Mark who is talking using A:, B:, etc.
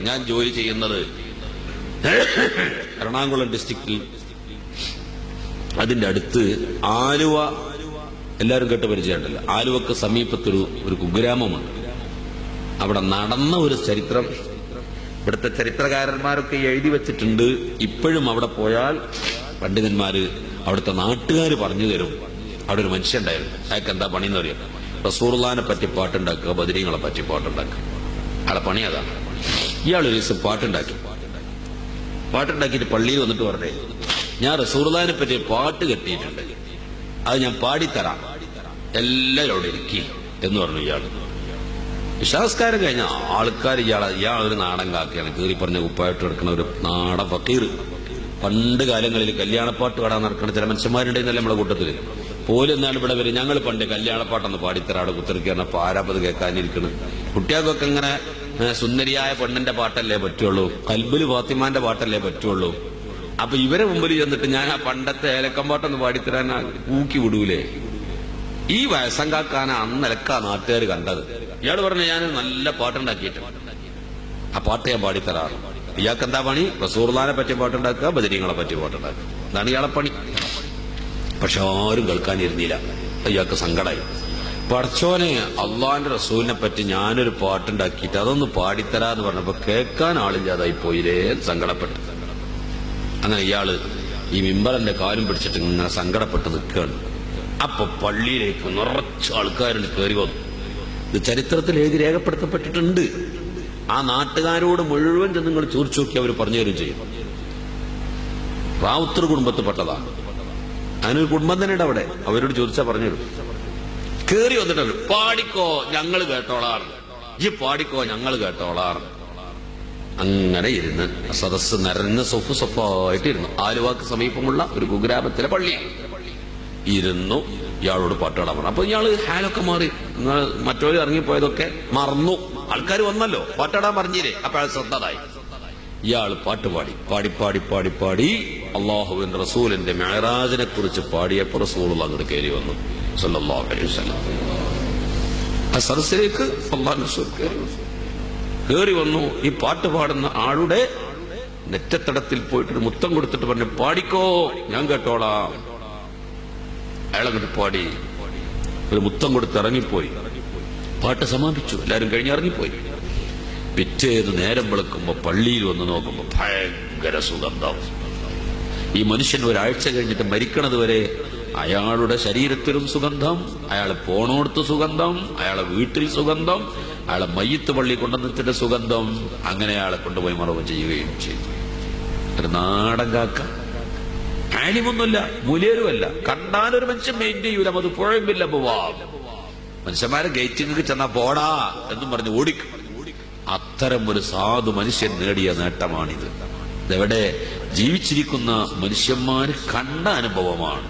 A: ഞാൻ ജോലി ചെയ്യുന്നത് എറണാകുളം ഡിസ്ട്രിക്റ്റിൽ, അതിന്റെ അടുത്ത് ആലുവ, എല്ലാവരും കേട്ട് പരിചയമുണ്ടല്ലോ. ആലുവക്ക് സമീപത്തൊരു കുഗ്രാമമുണ്ട്. അവിടെ നടന്ന ഒരു ചരിത്രം ഇവിടുത്തെ ചരിത്രകാരന്മാരൊക്കെ എഴുതി വെച്ചിട്ടുണ്ട്. ഇപ്പോഴും അവിടെ പോയാൽ പണ്ഡിതന്മാര്, അവിടുത്തെ നാട്ടുകാർ പറഞ്ഞു തരും. അവിടെ ഒരു മനുഷ്യണ്ടായിരുന്നു, അയാൾക്ക് എന്താ പണിയെന്ന് അറിയാം. റസൂലുള്ളാഹിനെ പറ്റി പാട്ടുണ്ടാക്കുക, ബദരീങ്ങളെ പറ്റി പാട്ടുണ്ടാക്കുക. അയാളെ പണി അതാണ്. ഇയാളൊരു ദിവസം പാട്ടുണ്ടാക്കിയിട്ട് പള്ളിയിൽ വന്നിട്ട് പറഞ്ഞേ, ഞാൻ റസൂലുള്ളാഹിനെ പറ്റി പാട്ട് കെട്ടിയിട്ടുണ്ട്, അത് ഞാൻ പാടിത്തരാം, എല്ലാവരും അവിടെ ഇരിക്കി എന്ന് പറഞ്ഞു ഇയാൾ. വിശ്വാസക്കാരൻ കഴിഞ്ഞ ആൾക്കാർ ഇയാളൊരു നാടൻ കാക്കയാണ്, കീറി പറഞ്ഞ കുപ്പായിട്ട് കിടക്കുന്ന ഒരു നാടൻ ഫക്കീർ. പണ്ട് കാലങ്ങളിൽ കല്യാണപ്പാട്ട് പാടാൻ നടക്കുന്ന ചില മനുഷ്യന്മാരുണ്ടെന്നല്ലേ നമ്മളെ കൂട്ടത്തില് പോലും. എന്നാണ് ഇവിടെ വരും, ഞങ്ങൾ പണ്ട് കല്യാണപ്പാട്ടൊന്ന് പാടിത്തരാടെ കുത്തിരിക്കുന്ന പാരാപ്പത് കേൾക്കാനിരിക്കണം. കുട്ടികൾക്കൊക്കെ ഇങ്ങനെ സുന്ദരിയായ പെണ്ണിന്റെ പാട്ടല്ലേ പറ്റുള്ളൂ, കൽബില് ഫാത്തിമാന്റെ പാട്ടല്ലേ പറ്റുള്ളൂ. അപ്പൊ ഇവരെ മുമ്പിൽ ചെന്നിട്ട് ഞാൻ ആ പണ്ടത്തെ ഏലക്കമ്പാട്ടൊന്ന് പാടിത്തരാൻ ഊക്കി വിടൂലേ? ഈ വയസ്സം കാക്കാന അന്നലക്കാ നാട്ടുകാർ കണ്ടത്. ഇയാൾ പറഞ്ഞു, ഞാൻ നല്ല പാട്ടുണ്ടാക്കിയിട്ടുണ്ട്, ആ പാട്ട് ഞാൻ പാടിത്തരാറ്. ഇയാൾക്ക് എന്താ പണി? റസൂലുള്ളാഹിനെ പറ്റി പാട്ടുണ്ടാക്കുക, ബദരീങ്ങളെ പറ്റി പാട്ടുണ്ടാക്കുക. ഇതാണ് ഇയാളെ പണി. പക്ഷെ ആരും കേൾക്കാനിരുന്നില്ല. ഇയാൾക്ക് സങ്കടമായി. പടച്ചോനെ, അള്ളാഹിന്റെ റസൂലിനെ പറ്റി ഞാനൊരു പാട്ടുണ്ടാക്കിയിട്ട് അതൊന്ന് പാടിത്തരാന്ന് പറഞ്ഞപ്പോ കേൾക്കാൻ ആളില്ലാതായി പോയില്ലേ, സങ്കടപ്പെട്ടു. അങ്ങനെ ഇയാള് ഈ മിമ്പറിന്റെ കാലും പിടിച്ചിട്ട് ഇങ്ങനെ സങ്കടപ്പെട്ട് നിൽക്കുകയാണ്. അപ്പൊ പള്ളിയിലേക്ക് നിറച്ച ആൾക്കാരുണ്ട് കയറി വന്നു. ഇത് ചരിത്രത്തിൽ എഴുതി രേഖപ്പെടുത്തപ്പെട്ടിട്ടുണ്ട്. ആ നാട്ടുകാരോട് മുഴുവൻ ചെന്ന് നിങ്ങൾ ചോദിച്ചു നോക്കി, അവർ പറഞ്ഞു തരും ചെയ്യും. റാവുത്തർ കുടുംബത്തിൽപ്പെട്ടതാണ്. അതിനൊരു കുടുംബം തന്നെ അവിടെ. അവരോട് ചോദിച്ചാൽ പറഞ്ഞു തരും. കയറി വന്നിട്ടുണ്ട്, പാടിക്കോ ഞങ്ങൾ കേട്ടോളാറ്, ഈ പാടിക്കോ ഞങ്ങൾ കേട്ടോളാറ്. അങ്ങനെ ഇരുന്ന് സദസ് നിറഞ്ഞ സൊഫായിട്ട് ഇരുന്നു. ആലുവാക്ക് സമീപമുള്ള ഒരു കുഗ്രാമത്തിലെ പള്ളിയാണ്. ഇരുന്നു. ഇയാളോട് പാട്ടുപാടാൻ പറഞ്ഞു. അപ്പൊ ഇയാള് ഹാലൊക്കെ മാറി, മറ്റൊരു ഇറങ്ങിപ്പോയതൊക്കെ മറന്നു. ആൾക്കാർ വന്നല്ലോ, പാട്ടാടാൻ പറഞ്ഞില്ലേ. അപ്പൊ അയാൾ ശ്രദ്ധതായി. ഇയാൾ പാട്ടുപാടി പാടി പാടി പാടി പാടി അള്ളാഹുവിന്റെ റസൂലിന്റെ മിഅ്റാജിനെ കുറിച്ച് പാടിയപ്പോൾ റസൂലുള്ളാഹി അങ്ങോട്ട് കയറി വന്നു സല്ലല്ലാഹു അലൈഹി വസല്ലം. ആ സദസ്സിലേക്ക് അല്ലാഹുവിന്റെ റസൂൽ കയറി വന്നു. ഈ പാട്ട് പാടുന്ന ആളുടെ നെറ്റത്തടത്തിൽ പോയിട്ടൊരു മുത്തം കൊടുത്തിട്ട് പറഞ്ഞു, പാടിക്കോ ഞാൻ കേട്ടോളാം. അയാളങ്ങോട്ട് പാടി ഒരു മുത്തം കൊടുത്ത് ഇറങ്ങിപ്പോയി. പാട്ട് സമാപിച്ചു. എല്ലാരും കഴിഞ്ഞിറങ്ങിപ്പോയി. പിറ്റേന്ന് നേരം വെളുക്കുമ്പോ പള്ളിയിൽ വന്ന് നോക്കുമ്പോ ഭയങ്കര സുഗന്ധം. ഈ മനുഷ്യൻ ഒരാഴ്ച കഴിഞ്ഞിട്ട് മരിക്കണത് വരെ അയാളുടെ ശരീരത്തിലും സുഗന്ധം, അയാൾ പോണോടത്ത് സുഗന്ധം, അയാളെ വീട്ടിൽ സുഗന്ധം, അയാളെ മയ്യത്ത് പള്ളി കൊണ്ടുവന്നിട്ട് സുഗന്ധം. അങ്ങനെ അയാളെ കൊണ്ടുപോയി മറവ് ചെയ്യുകയും ചെയ്തു. ഒരു നാടൻ കാക്ക. ആലിമൊന്നുമില്ല, മൂലേരുമല്ല. കണ്ടാലൊരു മനുഷ്യൻ മെയിൻ ചെയ്യൂല. അത് പുഴമ്പില്ല പോവാം. മനുഷ്യന്മാരെ ഗേറ്റിംഗ് ചെന്നാ പോടാ എന്നും പറഞ്ഞ് ഓടിക്കും. അത്തരം ഒരു സാധു മനുഷ്യൻ നേടിയ നേട്ടമാണിത്. ഇതെവിടെ ജീവിച്ചിരിക്കുന്ന മനുഷ്യന്മാര് കണ്ട അനുഭവമാണ്.